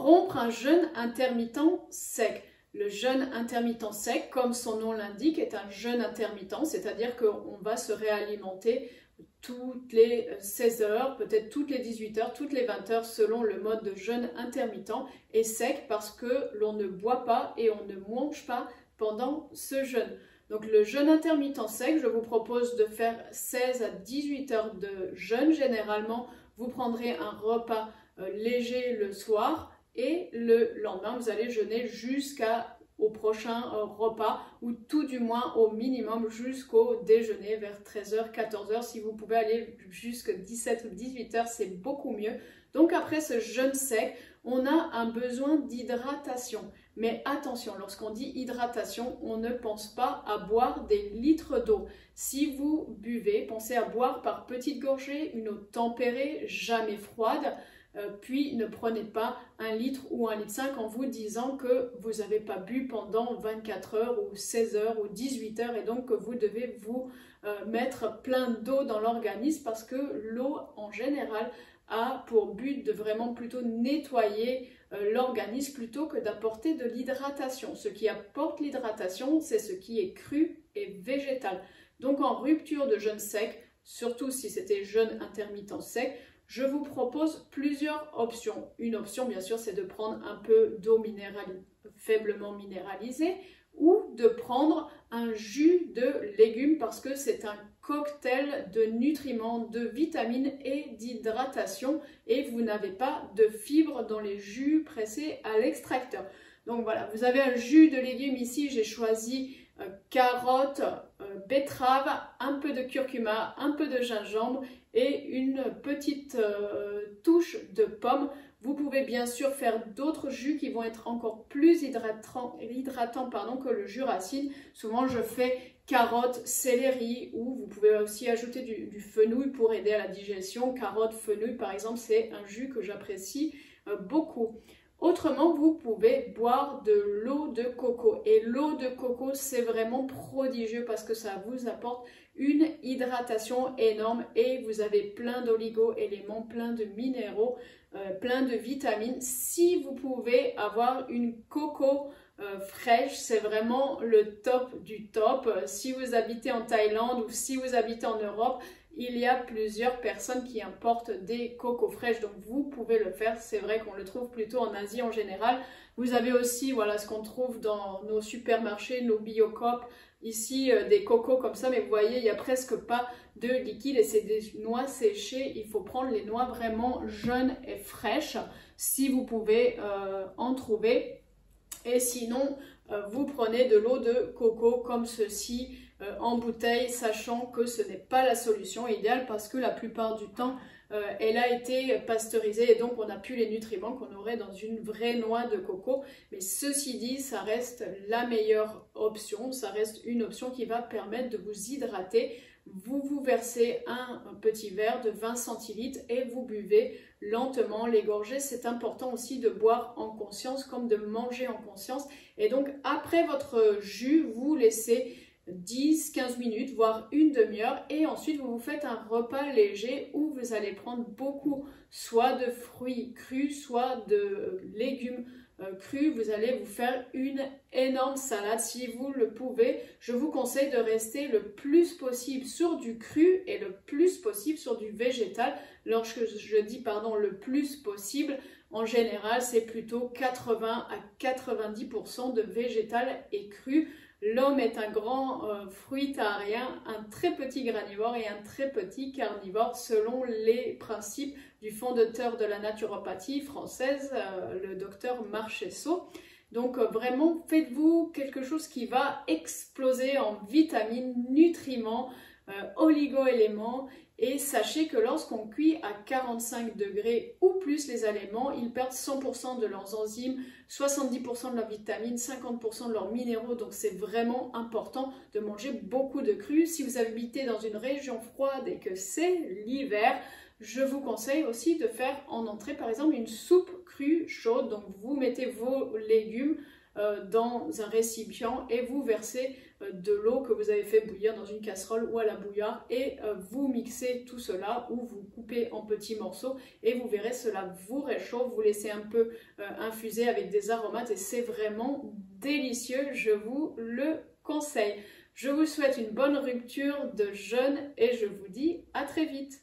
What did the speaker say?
rompre un jeûne intermittent sec. Le jeûne intermittent sec, comme son nom l'indique, est un jeûne intermittent, c'est-à-dire qu'on va se réalimenter toutes les 16 heures, peut-être toutes les 18 heures, toutes les 20 heures, selon le mode de jeûne intermittent, et sec parce que l'on ne boit pas et on ne mange pas pendant ce jeûne. Donc le jeûne intermittent sec, je vous propose de faire 16 à 18 heures de jeûne. Généralement, vous prendrez un repas léger le soir et le lendemain, vous allez jeûner jusqu'au prochain repas ou tout du moins au minimum jusqu'au déjeuner vers 13 h, 14 h. Si vous pouvez aller jusqu'à 17 ou 18 heures, c'est beaucoup mieux. Donc après ce jeûne sec, on a un besoin d'hydratation. Mais attention, lorsqu'on dit hydratation, on ne pense pas à boire des litres d'eau. Si vous buvez, pensez à boire par petites gorgées, une eau tempérée, jamais froide. Puis ne prenez pas 1 litre ou 1,5 litre en vous disant que vous n'avez pas bu pendant 24 heures ou 16 heures ou 18 heures et donc que vous devez vous mettre plein d'eau dans l'organisme parce que l'eau en général a pour but de vraiment plutôt nettoyer l'organisme plutôt que d'apporter de l'hydratation. Ce qui apporte l'hydratation, c'est ce qui est cru et végétal. Donc en rupture de jeûne sec, surtout si c'était jeûne intermittent sec, je vous propose plusieurs options. Une option, bien sûr, c'est de prendre un peu d'eau faiblement minéralisée ou de prendre un jus de légumes parce que c'est un cocktail de nutriments, de vitamines et d'hydratation et vous n'avez pas de fibres dans les jus pressés à l'extracteur. Donc voilà, vous avez un jus de légumes ici, j'ai choisi carottes, betterave, un peu de curcuma, un peu de gingembre et une petite touche de pomme. Vous pouvez bien sûr faire d'autres jus qui vont être encore plus hydratants que le jus racine. Souvent je fais carottes, céleri ou vous pouvez aussi ajouter du fenouil pour aider à la digestion. Carottes, fenouil par exemple, c'est un jus que j'apprécie beaucoup. Autrement, vous pouvez boire de l'eau de coco. Et l'eau de coco, c'est vraiment prodigieux parce que ça vous apporte une hydratation énorme et vous avez plein d'oligo-éléments, plein de minéraux, plein de vitamines. Si vous pouvez avoir une coco fraîche, c'est vraiment le top du top. Si vous habitez en Thaïlande ou si vous habitez en Europe, il y a plusieurs personnes qui importent des cocos fraîches, donc vous pouvez le faire. C'est vrai qu'on le trouve plutôt en Asie en général. Vous avez aussi voilà, ce qu'on trouve dans nos supermarchés, nos Biocoop, ici des cocos comme ça, mais vous voyez, il n'y a presque pas de liquide et c'est des noix séchées. Il faut prendre les noix vraiment jeunes et fraîches si vous pouvez en trouver. Et sinon, vous prenez de l'eau de coco comme ceci en bouteille, sachant que ce n'est pas la solution idéale parce que la plupart du temps, elle a été pasteurisée et donc on n'a plus les nutriments qu'on aurait dans une vraie noix de coco. Mais ceci dit, ça reste la meilleure option, ça reste une option qui va permettre de vous hydrater. Vous versez un petit verre de 20 centilitres et vous buvez lentement les gorgées. C'est important aussi de boire en conscience comme de manger en conscience. Et donc après votre jus, vous laissez 10-15 minutes, voire une demi-heure et ensuite vous vous faites un repas léger où vous allez prendre beaucoup soit de fruits crus, soit de légumes crus. Vous allez vous faire une énorme salade si vous le pouvez. Je vous conseille de rester le plus possible sur du cru et le plus possible sur du végétal. Lorsque je dis pardon le plus possible, en général c'est plutôt 80 à 90% de végétal et cru. L'homme est un grand fruitarien, un très petit granivore et un très petit carnivore selon les principes du fondateur de la naturopathie française, le docteur Marchesso. Donc vraiment, faites-vous quelque chose qui va exploser en vitamines, nutriments, oligo-éléments. Et sachez que lorsqu'on cuit à 45 degrés ou plus les aliments, ils perdent 100% de leurs enzymes, 70% de leurs vitamines, 50% de leurs minéraux. Donc c'est vraiment important de manger beaucoup de cru. Si vous habitez dans une région froide et que c'est l'hiver, je vous conseille aussi de faire en entrée par exemple une soupe crue chaude. Donc vous mettez vos légumes dans un récipient et vous versez de l'eau que vous avez fait bouillir dans une casserole ou à la bouilloire et vous mixez tout cela ou vous coupez en petits morceaux et vous verrez cela vous réchauffe, vous laissez un peu infuser avec des aromates et c'est vraiment délicieux, je vous le conseille. Je vous souhaite une bonne rupture de jeûne et je vous dis à très vite.